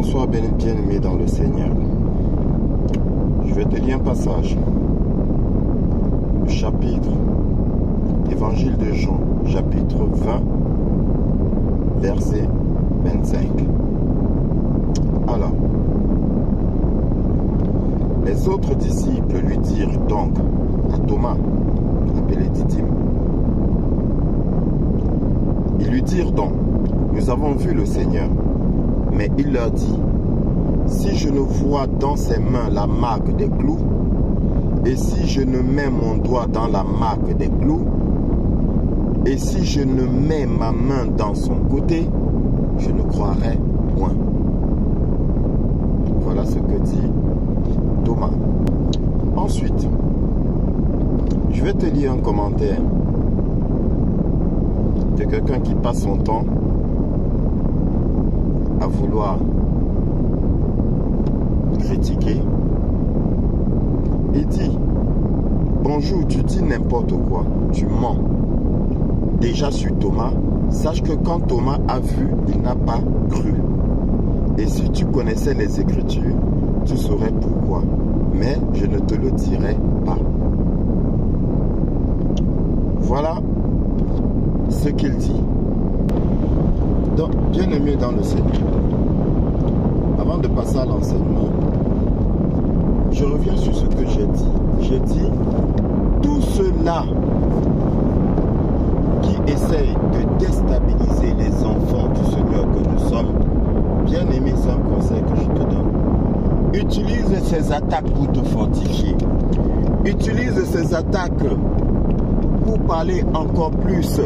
Bonsoir bien-aimé dans le Seigneur. Je vais te lire un passage. Le chapitre, Évangile de Jean, chapitre 20, verset 25. Alors, les autres disciples lui dirent donc à Thomas, appelé Didyme, ils lui dirent donc, nous avons vu le Seigneur. Mais il leur dit, si je ne vois dans ses mains la marque des clous, et si je ne mets mon doigt dans la marque des clous, et si je ne mets ma main dans son côté, je ne croirai point. Voilà ce que dit Thomas. Ensuite, je vais te lire un commentaire de quelqu'un qui passe son temps à vouloir critiquer. Il dit, bonjour, tu dis n'importe quoi, tu mens. Déjà sur Thomas, sache que quand Thomas a vu, il n'a pas cru. Et si tu connaissais les Écritures, tu saurais pourquoi. Mais je ne te le dirai pas. Voilà ce qu'il dit. Donc, bien aimé dans le Seigneur, avant de passer à l'enseignement, je reviens sur ce que j'ai dit. J'ai dit, tout cela qui essaye de déstabiliser les enfants du Seigneur que nous sommes, bien aimé, c'est un conseil que je te donne. Utilise ces attaques pour te fortifier. Utilise ces attaques pour parler encore plus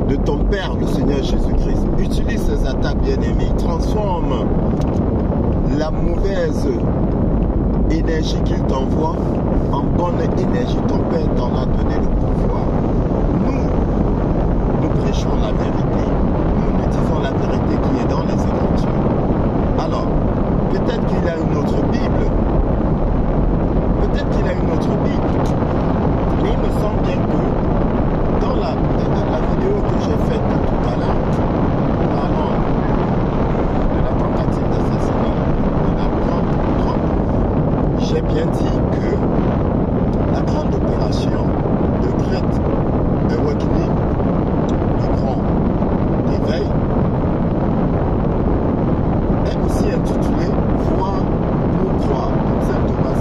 de ton Père, le Seigneur Jésus-Christ. Utilise ces attaques, bien-aimés. Transforme la mauvaise énergie qu'il t'envoie en bonne énergie. Ton Père t'en a donné le pouvoir. Nous prêchons la vérité. Nous disons la vérité qui est dans les Écritures. Alors, peut-être qu'il a une autre Bible. Peut-être qu'il a une autre Bible. Mais il me semble bien que dans la vidéo que j'ai faite tout à l'heure, parlant de la tentative d'assassinat de la grande Trump, j'ai bien dit que la grande opération de Great Awakening, le grand réveil, est aussi intitulée Voir pour croire. Saint Thomas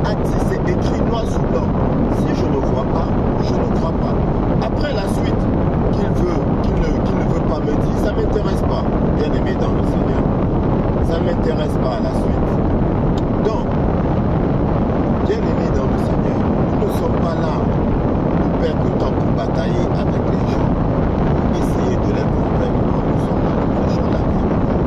a dit, c'est écrit noir sur blanc. Si je ne vois pas, je ne crois pas. Après la suite qu'il ne veut pas me dire, ça ne m'intéresse pas. Bien aimé dans le Seigneur, ça ne m'intéresse pas à la suite. Donc, bien aimé dans le Seigneur, nous ne sommes pas là pour perdre le temps pour batailler avec les gens, pour essayer de les convaincre. Nous sommes là pour prêcher la vérité.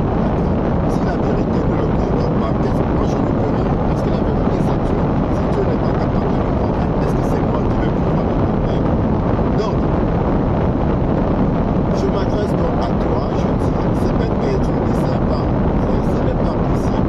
Si la vérité ne le convainc pas, moi je ne peux rien. Parce que la vérité c'est Dieu. Si Dieu n'est pas capable de me convaincre, est-ce que c'est moi qui vais pouvoir me convaincre? Donc, je m'adresse donc à toi, je dis, c'est bête mais tu ne sais pas. Ce n'est pas possible.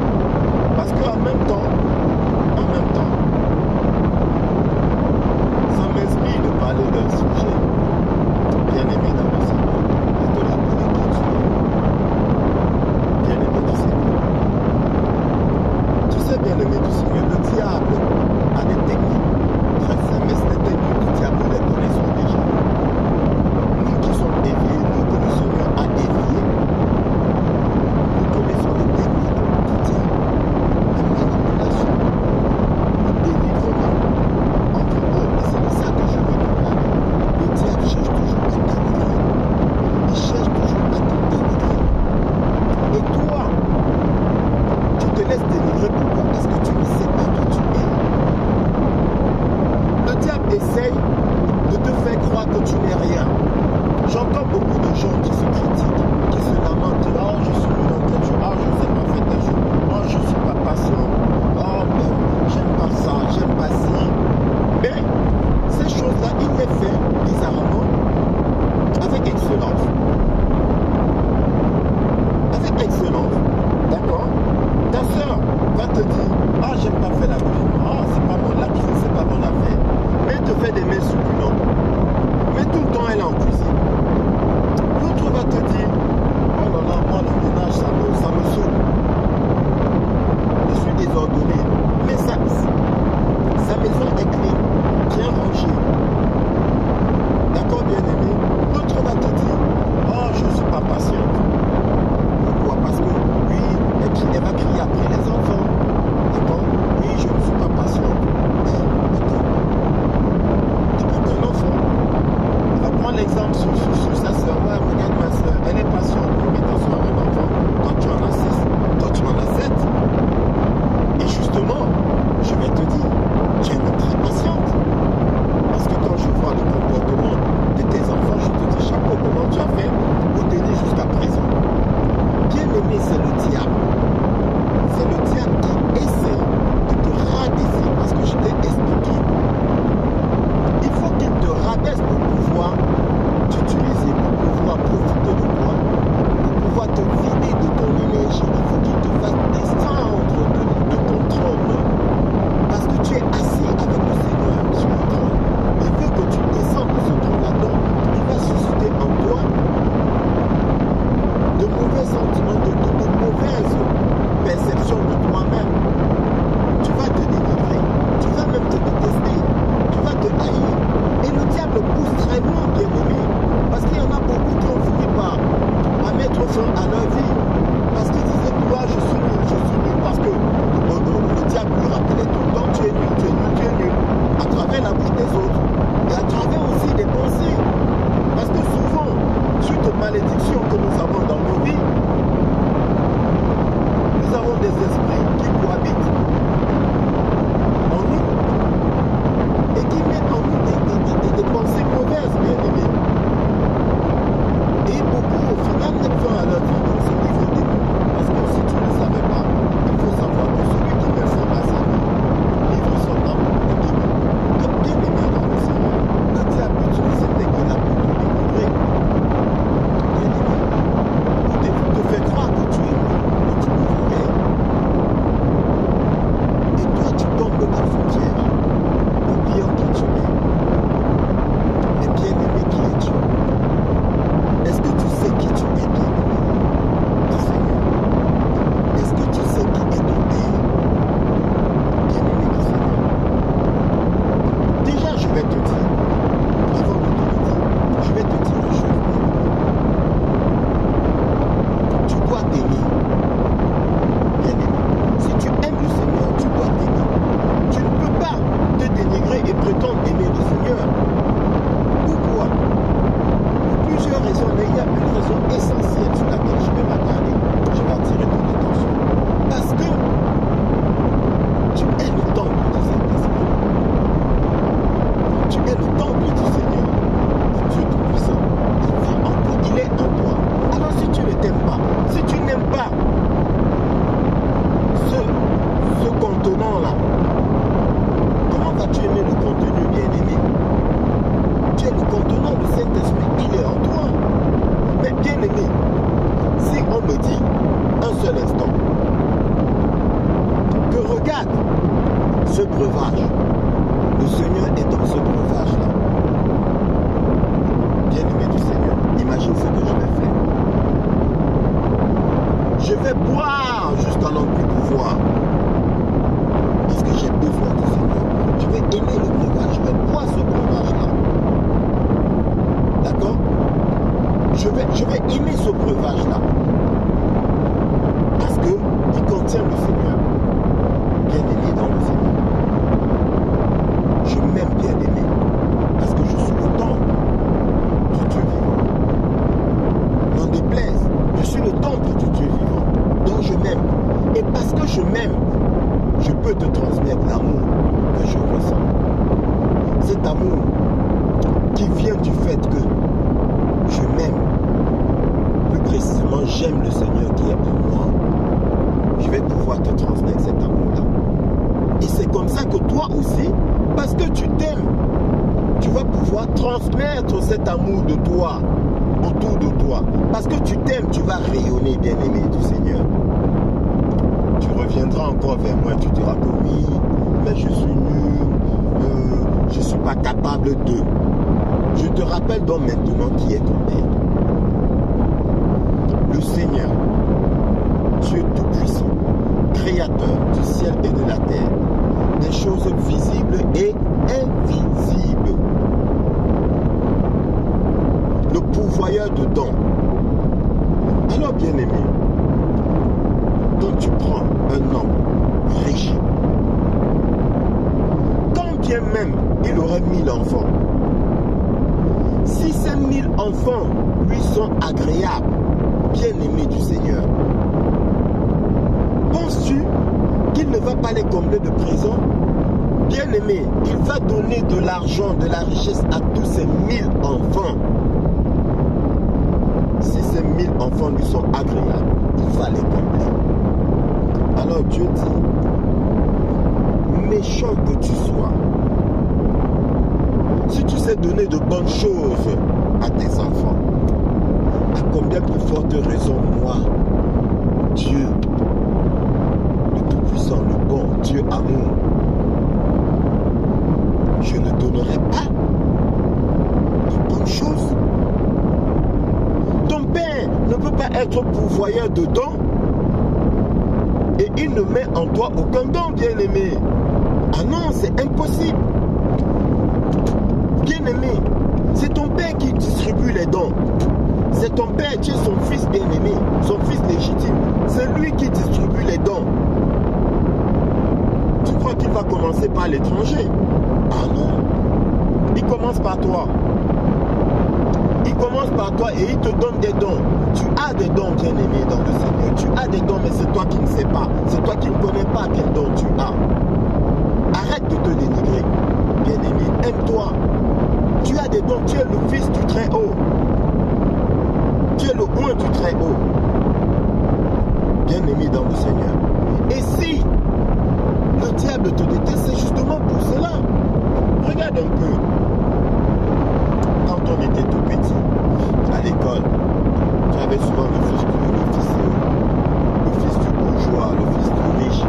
corruption que nous avons dans nos vies, nous avons des esprits qui cohabitent en nous et qui mettent en nous des pensées mauvaises, bien aimés. Et beaucoup, au final, mettent fin à leur vie dans ce niveau de nous. Parce que si tu ne le savais pas, il faut savoir que celui qui met fin à sa vie livre son âme au démon. Donc, bien aimé dans le Seigneur, le diable utilise cette technique-là pour te délivrer. Bien aimé, pour te faire croire que tu es mort, que tu ne veux rien. Et toi, tu tombes dans la frontière, oubliant qui tu es. Mais bien aimé, qui es-tu? Est-ce que tu sais qui tu es, bien aimé du Seigneur? Est-ce que tu sais qui est ton Père, bien aimé du Seigneur? Déjà, je vais te dire, avant de te le dire, je vais te dire une chose. Tu dois t'aimer, bien aimé. Si tu aimes le Seigneur, tu dois t'aimer. Tu ne peux pas te dénigrer et prétendre aimer le Seigneur. Pourquoi? Plusieurs raisons, mais il y a une raison essentielle sur laquelle je vais m'attarder. Je vais attirer ton attention. Parce que tu es le temple du Saint-Esprit. Tu es le temple du Seigneur, du Dieu Tout-Puissant. Il vit en toi, il est en toi. Alors si tu ne t'aimes pas, si tu n'aimes pas ce contenant-là, comment vas-tu aimer le contenu, bien-aimé? Tu es le contenant du Saint-Esprit, il est en toi. Mais bien aimé, si on me dit un seul instant que regarde ce breuvage, le Seigneur est dans ce breuvage-là. Bien aimé du Seigneur, imagine ce que je vais faire. Je vais boire jusqu'à n'en plus pouvoir. Parce que j'ai besoin du Seigneur. Je vais aimer le breuvage, je vais boire ce breuvage-là. D'accord? Je vais aimer ce breuvage-là. Parce qu'il contient le Seigneur. Bien aimé dans le Seigneur. Je m'aime bien aimé. Parce que je suis le temple du Dieu vivant. N'en déplaise, je suis le temple du Dieu vivant. Donc je m'aime. Et parce que je m'aime, je peux te transmettre l'amour que je ressens. Cet amour qui vient du fait que je m'aime. Plus précisément, j'aime le Seigneur qui est en moi. Je vais pouvoir te transmettre cet amour-là. Et c'est comme ça que toi aussi, parce que tu t'aimes, tu vas pouvoir transmettre cet amour de toi, autour de toi. Parce que tu t'aimes, tu vas rayonner, bien-aimé du Seigneur. Tu reviendras encore vers moi, tu diras que oui, mais je suis nul, je ne suis pas capable de... Je te rappelle donc maintenant qui est ton Père. Le Seigneur, Dieu Tout-Puissant, Créateur du ciel et de la terre, des choses visibles et invisibles. Le pourvoyeur de dons. Alors, bien-aimé, quand tu prends un homme riche, quand bien même il aurait 1000 enfants, si ces 1000 enfants lui sont agréables, bien-aimés du Seigneur, penses-tu qu'il ne va pas les combler de présents? Bien-aimé, il va donner de l'argent, de la richesse à tous ces 1000 enfants. Si ces 1000 enfants lui sont agréables, il va les combler. Alors Dieu dit, méchant que tu sois, si tu sais donner de bonnes choses à tes enfants, à combien plus forte raison, moi, Dieu, le Tout-Puissant, le bon, Dieu amour, je ne donnerai pas de bonnes choses. Ton Père ne peut pas être pourvoyeur de dons et il ne met en toi aucun don, bien-aimé. Ah non, c'est impossible. Bien-aimé, c'est ton Père qui distribue les dons. C'est ton Père, tu es son fils bien-aimé, son fils légitime. C'est lui qui distribue les dons. Tu crois qu'il va commencer par l'étranger? Ah non. Il commence par toi. Il commence par toi et il te donne des dons. Tu as des dons, bien-aimé, dans le Seigneur. Tu as des dons, mais c'est toi qui ne sais pas. C'est toi qui ne connais pas quel don tu as. Arrête de te dénigrer, bien-aimé. Aime-toi. Tu as des dons. Tu es le Fils du Très-Haut. Tu es le Oint du Très-Haut. Bien-aimé dans le Seigneur. Et si le diable te déteste, c'est justement pour cela. Regarde un peu. Quand on était tout petit, à l'école, tu avais souvent le fils du bourgeois, le fils du riche.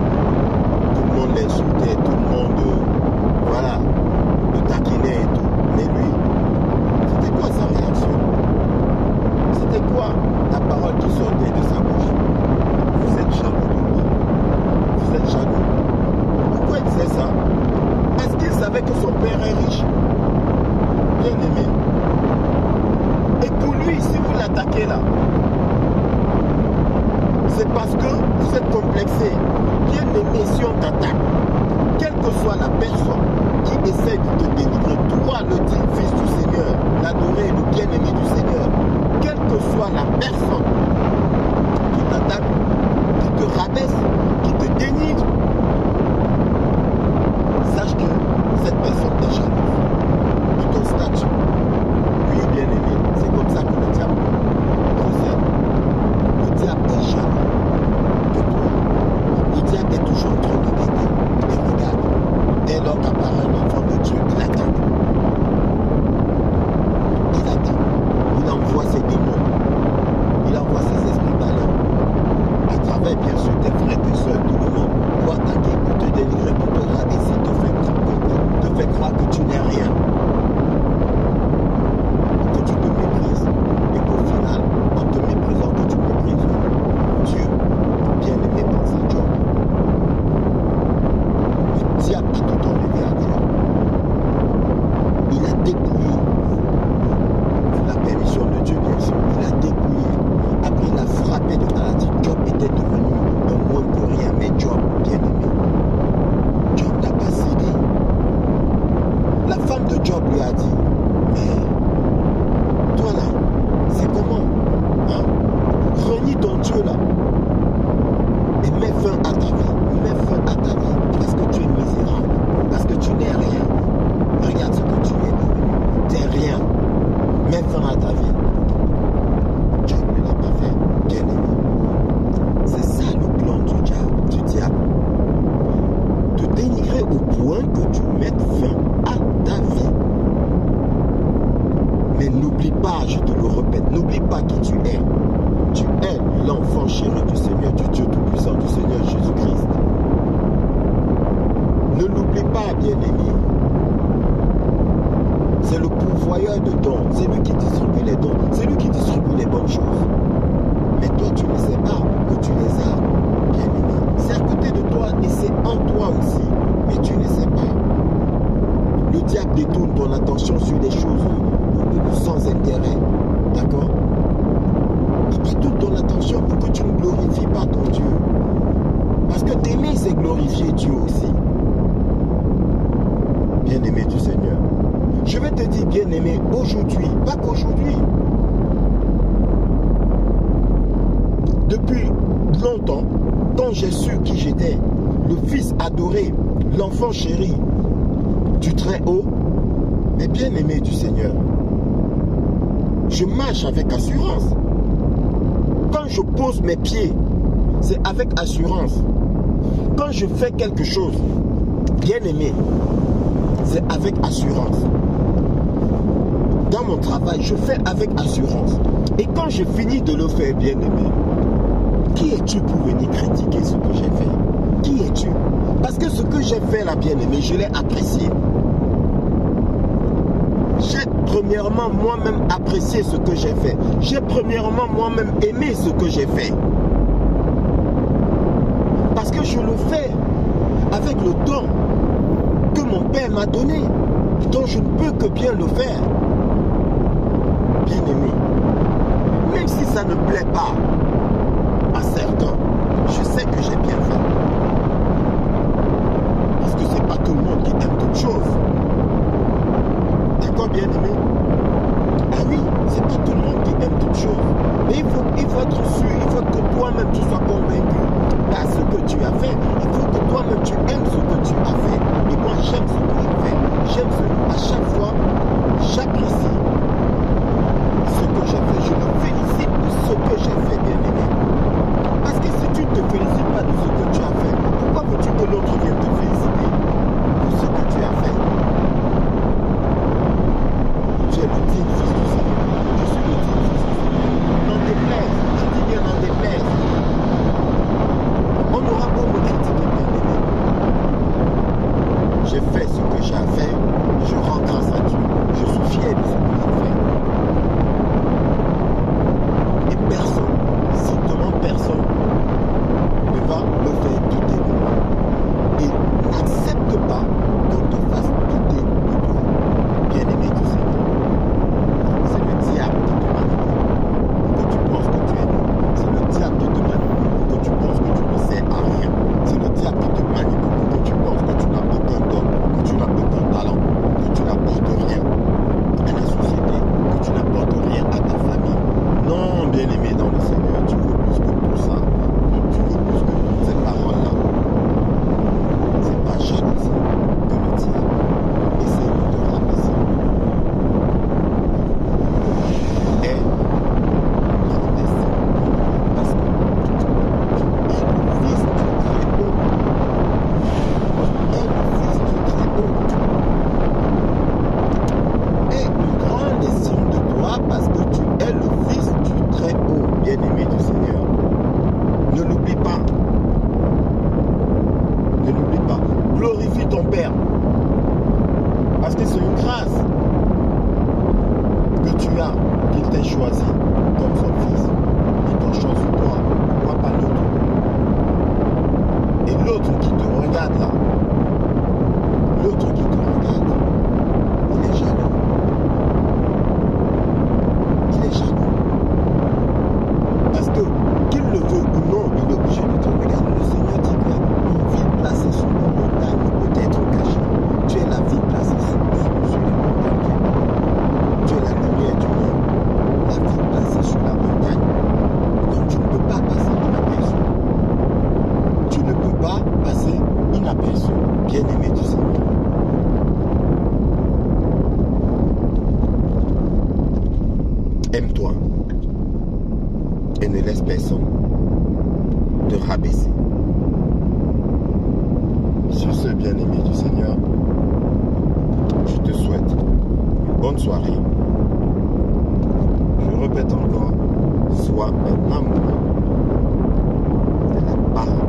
Tout le monde l'insultait, tout le monde, voilà, le taquinait et tout. Mais lui, c'était quoi sa réaction? C'était quoi la parole qui sortait de sa bouche? Vous êtes jaloux de moi. Vous êtes jaloux. Pourquoi il disait ça? Parce qu'il savait que son père est riche. Bien aimé. Et pour lui, si vous l'attaquez là, c'est parce que vous êtes complexé. Bien aimé, si on t'attaque, quelle que soit la personne qui essaie de te dénigrer, toi le digne Fils du Seigneur, l'adoré, le bien-aimé du Seigneur, quelle que soit la personne qui t'attaque, qui te rabaisse, qui te dénigre, sache que cette personne est jalouse de ton statut. Oui, bien-aimé, c'est comme ça que le diable procède. Le diable est jaloux de toi. Le diable est toujours en train de t'aider. Et regarde, dès lors qu'apparaît un enfant de Dieu, il attaque. Il attaque. Il envoie ses démons. Il envoie ses esprits malins. À travers, bien sûr, tes frères, tes soeurs, tout le monde, pour attaquer, pour te délivrer, pour te rabaisser, te faire croire que tu n'es rien. Que tu te méprises. Et qu'au final, en te méprisant, que tu méprises Dieu. Bien-aimé, pense à Job. Le diable qui te donne les Dieu. Il a dépouillé, sous la permission de Dieu, bien sûr, il a dépouillé. Après, il a frappé de maladie. Job était devenu un moins que rien, mais Job, bien-aimé, Job n'a pas cédé. La femme de Job lui a dit, mais toi là, c'est comment, hein? Renie ton Dieu là et mets fin à ta vie. Mets fin à ta vie parce que tu es misérable, parce que tu n'es rien. Regarde ce que tu es devenu. Tu n'es rien. Mets fin à ta vie. Job ne l'a pas fait, bien aimé. C'est ça le plan du diable. Te dénigrer au point que tu mettes fin à ta vie. Mais n'oublie pas, je te le répète, n'oublie pas qui tu es. Tu es l'enfant chéri du Seigneur, du Dieu Tout-Puissant, du Seigneur Jésus-Christ. Ne l'oublie pas, bien-aimé. C'est le pourvoyeur de dons. C'est lui qui distribue les dons. C'est lui qui distribue les bonnes choses. Mais toi, tu ne sais pas que tu les as, bien-aimé. C'est à côté de toi et c'est en toi aussi. Mais tu ne sais pas. Le diable détourne ton attention sur des choses sans intérêt. D'accord? Il détourne ton attention pour que tu ne glorifies pas ton Dieu. Parce que t'aimer, c'est glorifier Dieu aussi. Bien-aimé du Seigneur. Je vais te dire, bien-aimé, aujourd'hui, pas qu'aujourd'hui. Depuis longtemps, quand j'ai su qui j'étais, le fils adoré, l'enfant chéri du Très-Haut, mais bien-aimé du Seigneur, je marche avec assurance. Quand je pose mes pieds, c'est avec assurance. Quand je fais quelque chose, bien-aimé, c'est avec assurance. Dans mon travail, je fais avec assurance. Et quand je finis de le faire, bien-aimé, qui es-tu pour venir critiquer ce que j'ai fait? Qui es-tu? Parce que ce que j'ai fait là, bien-aimé, je l'ai apprécié. J'ai premièrement moi-même apprécié ce que j'ai fait. J'ai premièrement moi-même aimé ce que j'ai fait. Parce que je le fais avec le don que mon Père m'a donné, dont je ne peux que bien le faire. Bien-aimé, même si ça ne plaît pas à certains, je sais que j'ai bien fait. Parce que c'est pas tout le monde qui aime toute chose. D'accord, bien-aimé? Ah oui, c'est pas Il faut être sûr, il faut que toi-même tu sois convaincu par ce que tu as fait. Il faut que toi-même tu aimes ce que tu as fait. Et moi j'aime ce que je fais. J'aime ce à chaque fois, j'apprécie ce que j'ai fait. Je me félicite de ce que j'ai fait, bien aimé. Parce que si tu ne te félicites pas de ce que tu as fait, pourquoi veux-tu que l'autre vienne te féliciter de ce que tu as fait? Tu es le digne fils du Seigneur. Je suis le digne fils du Seigneur. N'en déplaise, je dis bien n'en déplaise. On aura beau me critiquer, bien aimé. J'ai fait ce que j'ai à faire, je rends grâce à Dieu. Je suis fier de ce que j'ai fait. Et personne, strictement personne, ne va me faire douter de moi. Et n'accepte pas qu'on te fasse douter de toi. Bien-aimé du Seigneur. C'est le diable qui te manipule pour que tu penses que tu es nul. C'est le diable qui te manipule pour que tu penses que tu ne sers à rien. C'est le diable qui te manipule pour que tu penses que tu n'as aucun don, que tu n'as aucun talent, que tu n'apportes rien à la société, que tu n'apportes rien à ta famille. Non, bien-aimé dans le Seigneur, tu veux plus que tout ça. Tu veux plus que toutes ces paroles-là. C'est pas jalousie que le diable essaie de te rabaisser. Et rabaisser. Parce que tu es le fils du Très-Haut. Tu es le fils du Très-Haut. Et une grande estime de toi parce que tu es le fils du Très-Haut, bien-aimé du Seigneur. Ne l'oublie pas. Ne l'oublie pas. Glorifie ton Père. Parce que c'est une grâce que tu as qu'il t'ait choisi comme son fils. Il t'a choisi toi. Pourquoi pas l'autre? Et l'autre qui te regarde là, l'autre qui te regarde, il est jaloux. Il est jaloux. Parce que, qu'il le veut ou non, il est obligé de te regarder. Le Seigneur dit qu'une ville placée sur une montagne ne peut être cachée. Tu es la ville placée sur les montagnes. Tu es la lumière du monde. La ville placée sur la montagne. Donc tu ne peux pas passer inaperçu. Tu ne peux pas passer inaperçu. Bien-aimé du Seigneur. Aime-toi et ne laisse personne te rabaisser. Sur ce, bien-aimé du Seigneur, je te souhaite une bonne soirée. Je répète encore, sois un amoureux de la parole,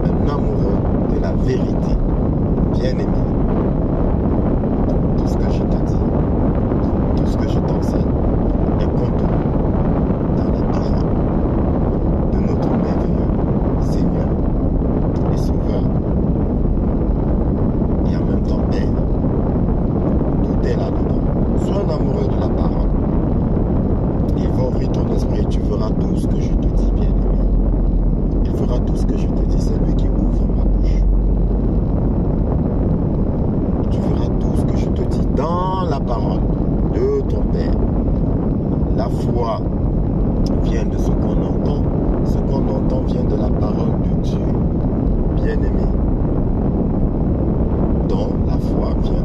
un amoureux de la vérité. Bien-aimé, tout ce que je te dis, tout ce que je t'enseigne est contenu dans les paroles de notre merveilleux Seigneur et Sauveur et en même temps Père. Tout est là-dedans. Sois un amoureux de la parole. Il va ouvrir ton esprit, tu feras tout ce que je te dis, bien-aimé. Il fera tout ce que je te dis, c'est lui qui ouvre ma bouche. Tu feras tout ce que je te dis dans la parole de ton Père. La foi vient de ce qu'on entend. Ce qu'on entend vient de la parole de Dieu. Bien-aimé. Donc la foi vient